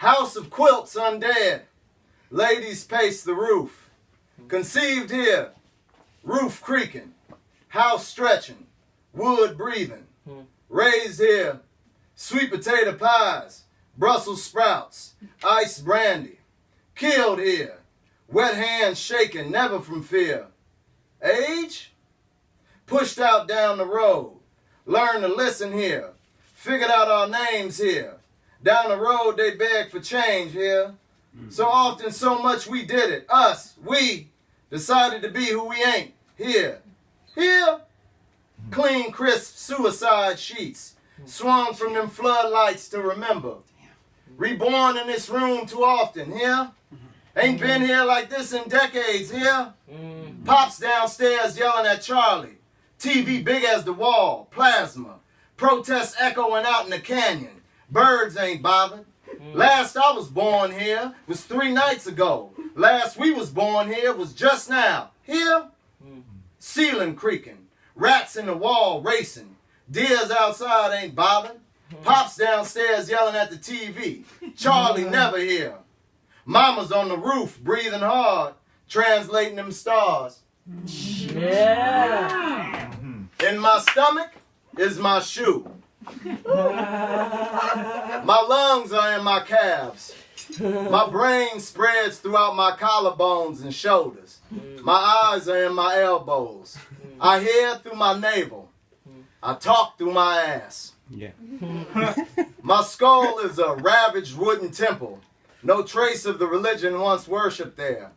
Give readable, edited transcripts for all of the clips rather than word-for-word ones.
House of quilts undead. Ladies pace the roof. Conceived here. Roof creaking. House stretching. Wood breathing. Raised here. Sweet potato pies. Brussels sprouts. Iced brandy. Killed here. Wet hands shaking, never from fear. Age? Pushed out down the road. Learned to listen here. Figured out our names here. Down the road they beg for change here. So often, so much we did it. Us, we, decided to be who we ain't. Here. Here. Clean, crisp suicide sheets. Swung from them floodlights to remember. Reborn in this room too often. Here. Ain't been here like this in decades. Here. Pops downstairs yelling at Charlie. TV big as the wall. Plasma. Protests echoing out in the canyon. Birds ain't bothered. Last I was born here was 3 nights ago. Last we was born here was just now. Here, ceiling creaking. Rats in the wall racing. Deers outside ain't bothered. Pops downstairs yelling at the TV. Charlie never here. Mama's on the roof breathing hard, translating them stars. Yeah. In my stomach is my shoe. My lungs are in my calves. My brain spreads throughout my collarbones and shoulders. My eyes are in my elbows. I hear through my navel. I talk through my ass. Yeah. My skull is a ravaged wooden temple. No trace of the religion once worshipped there.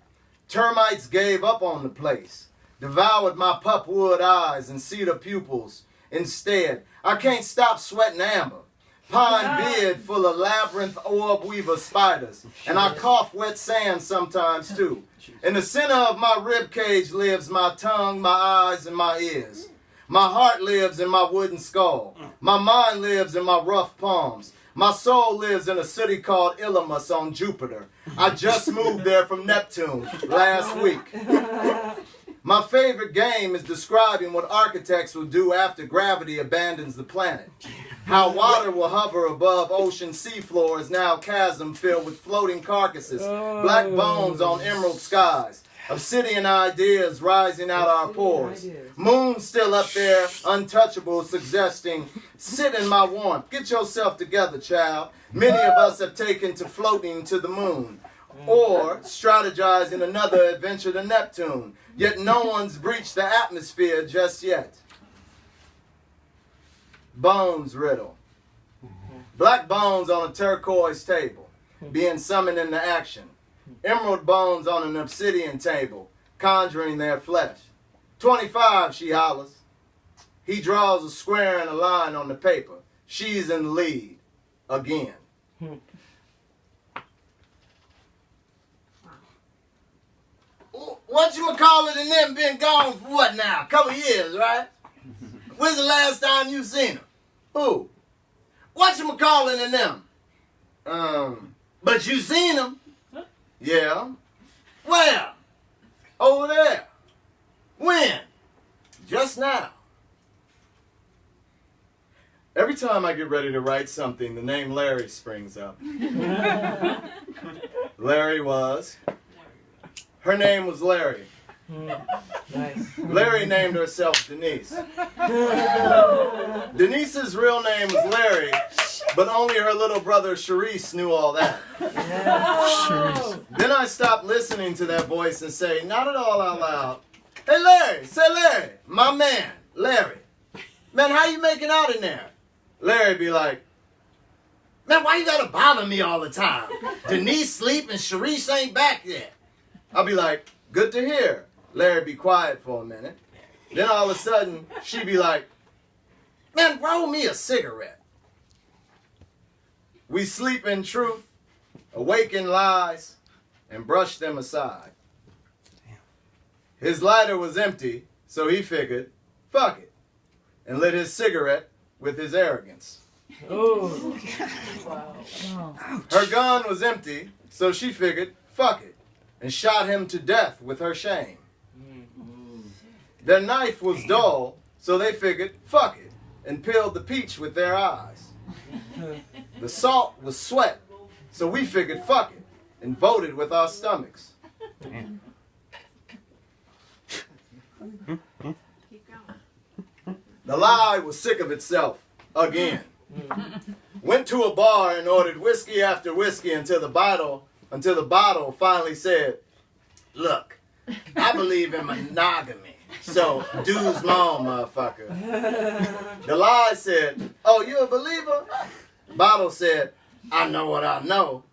Termites gave up on the place. Devoured my pupwood eyes and cedar pupils. Instead, I can't stop sweating amber. Pine beard full of labyrinth orb weaver spiders. And I cough wet sand sometimes too. In the center of my rib cage lives my tongue, my eyes, and my ears. My heart lives in my wooden skull. My mind lives in my rough palms. My soul lives in a city called Ilamus on Jupiter. I just moved there from Neptune last week. My favorite game is describing what architects will do after gravity abandons the planet. How water will hover above ocean seafloors, now chasm filled with floating carcasses, black bones on emerald skies, obsidian ideas rising out our pores, moon still up there, untouchable, suggesting, sit in my warmth, get yourself together, child. Many of us have taken to floating to the moon, or strategizing another adventure to Neptune, yet no one's breached the atmosphere just yet. Bones riddle. Black bones on a turquoise table, being summoned into action. Emerald bones on an obsidian table, conjuring their flesh. 25, she hollers. He draws a square and a line on the paper. She's in the lead. Again. Whatchamacallit and them been gone for what now? A couple years, right? When's the last time you seen them? Who? Whatchamacallit and them? But you seen them? Yeah. Where? Over there. When? Just now. Every time I get ready to write something, the name Larry springs up. Larry was... Her name was Larry. Nice. Larry named herself Denise. Denise's real name was Larry, but only her little brother Sharice knew all that. Then I stopped listening to that voice and say, not at all out loud, hey Larry, say Larry, my man, Larry. Man, how you making out in there? Larry be like, man, why you gotta bother me all the time? Denise sleep and Sharice ain't back yet. I'll be like, good to hear. Larry be quiet for a minute. Then all of a sudden, she be like, man, roll me a cigarette. We sleep in truth, awake in lies, and brush them aside. His lighter was empty, so he figured, fuck it, and lit his cigarette with his arrogance. Oh. Wow. Her gun was empty, so she figured, fuck it, and shot him to death with her shame. Their knife was dull, so they figured, fuck it, and peeled the peach with their eyes. The salt was sweat, So we figured, fuck it, and voted with our stomachs. The lie was sick of itself again. Went to a bar and ordered whiskey after whiskey until the bottle finally said, look, I believe in monogamy, so dues long, motherfucker. The lie said, oh, you a believer? Bottle said, I know what I know.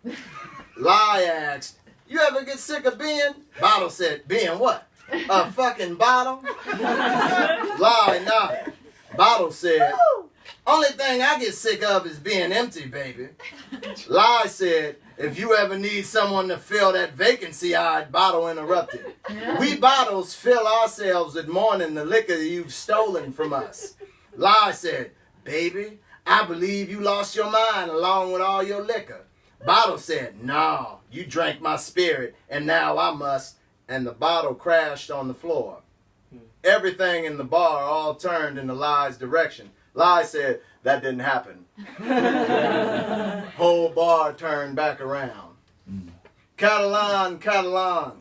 Lie asked, you ever get sick of being? Bottle said, being what? A fucking bottle? Lie nodded. Bottle said, only thing I get sick of is being empty, baby. Lie said, if you ever need someone to fill that vacancy, Bottle interrupted. We bottles fill ourselves with mourning the liquor you've stolen from us. Lie said, baby, I believe you lost your mind along with all your liquor. Bottle said, no, you drank my spirit, and now I must. And the bottle crashed on the floor. Everything in the bar all turned in the Lie's direction. Lie said, that didn't happen. Whole bar turned back around. Catalan, Catalan.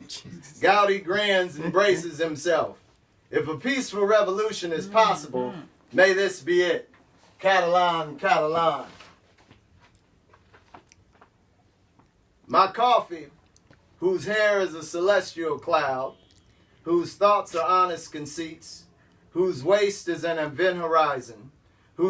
Gowdy grins and braces himself. If a peaceful revolution is possible, may this be it. Catalan, Catalan. My coffee, whose hair is a celestial cloud, whose thoughts are honest conceits, whose waist is an event horizon,